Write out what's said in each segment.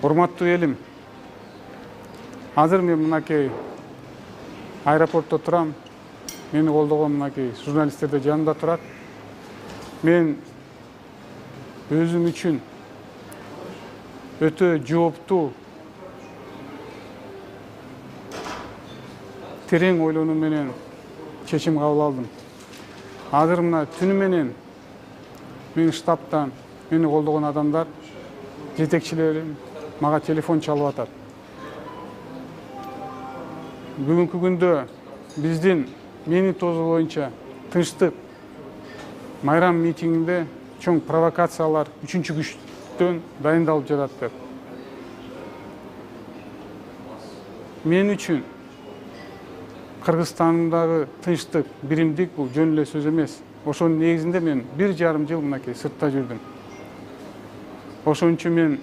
Урматтуу элим, азыр мен мынакей аэропортто турам. Мени колдогон мынакей журналисттер де жанымда турат. Мен өзүм үчүн өтө жооптуу, терең ойлонуу менен чечим кабыл алдым. Азыр мына түнү менен мен штабтан мени колдогон адамдар, жетекчилерим мага телефон чалып атат. Бүгүнкү күндө биздин менин тозу боюнча тынчтык майрам митингинде чоң провокациялар үчүнчү күчтөн дайындалып жатат деп. Мен үчүн Кыргызстандагы тынчтык, биримдик бул жөн эле сөз эмес. Ошонун негизинде мен 1,5 жыл мынакей сыртта жүрдүм. Ошон үчүн мен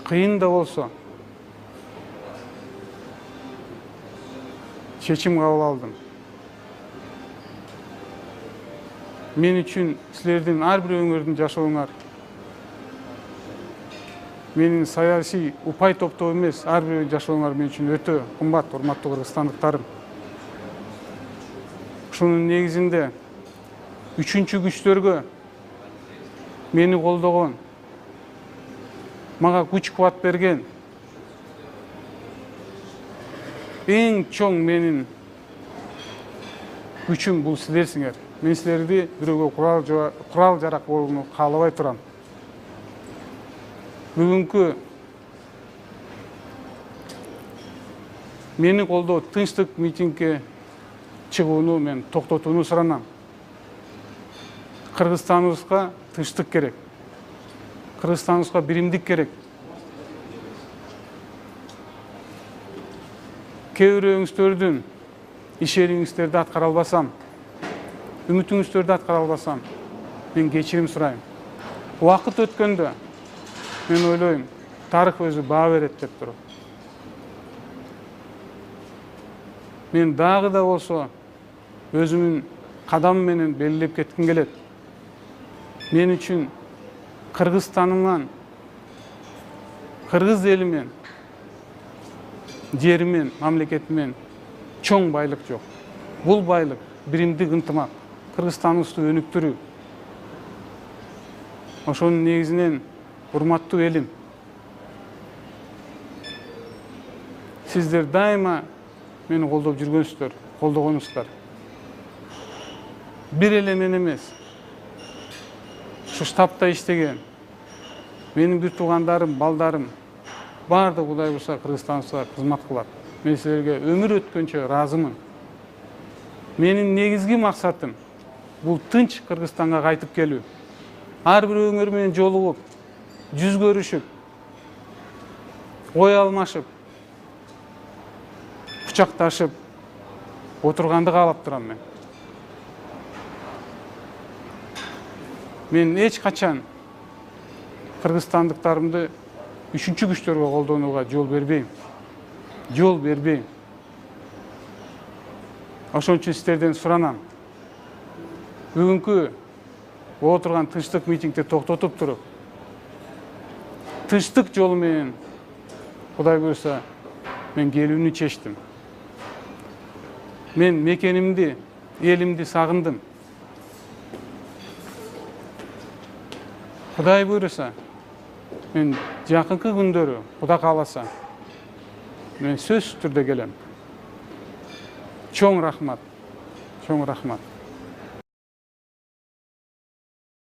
кыйын да болсо чечим кабыл алдым. Мен үчүн силердин ар бирөөңөрдүн жашооңар менин саясий упай топтоо эмес, ар бирөөңөрдүн жашооңар мен үчүн өтө кымбат, урматтуу кыргызстандыктарым. Ошонун негизинде үчүнчү күчтөргө мени колдогон, мага күч кубат берген эң чоң менин күчүм бул силерсиңер. Мен силерди бирөөгө курал жарак болууну каалабай турам. Бүгүнкү мени колдоо тынчтык митингге чыгууну мен токтотууну суранам. Кыргызстаныбызга тынчтык керек. Кыргызстаныбызга биримдик керек. Кээ бирөөңүздөрдүн ишенимиңиздерди аткара албасам, үмүтүңүздөрдү аткара албасам, мен кечирим сурайм. Убакыт өткөндө мен ойлойм, тарых өзү баа берет деп туруп. Мен дагы да болсо өзүмүн кадам менен белгилеп кетким келет. Мен үчүн Кыргызстаныман, кыргыз элимен, жеримен, мамлекетимен чоң байлык жок. Бул байлык биримдик ынтымак, Кыргызстаныбызды өнүктүрүү. Ошонун негизинен, урматтуу элим, сиздер дайыма мени колдоп жүргөнсүздөр, колдогонсуздар. Бир эле мен эмес, ушу штабта иштеген менин бир туугандарым, балдарым баардыгы Кудай буюрса Кыргызстаныбызга кызмат кылат. Мен силерге өмүр өткөнчө ыраазымын. Менин негизги максатым бул тынч Кыргызстанга кайтып келүү. Ар бирөөңөр менен жолугуп, жүз көрүшүп, ой алмашып, кучакташып отурганды каалап турам мен. Мен эч качан кыргызстандыктарымды үчүнчү күчтөргө колдонууга жол бербейм. Жол бербейм. Ошон үчүн сиздерден суранам. Бүгүнкү отурган тынчтык митингди токтотуп туруп, тынчтык жолу менен Кудай буюрса мен келүүнү чечтим. Мен мекенимди, элимди сагындым. Кудай буюрса мен жакынкы күндөрү, Кудай кааласа, мен сөзсүз түрдө келем. Чоң рахмат. Чоң рахмат.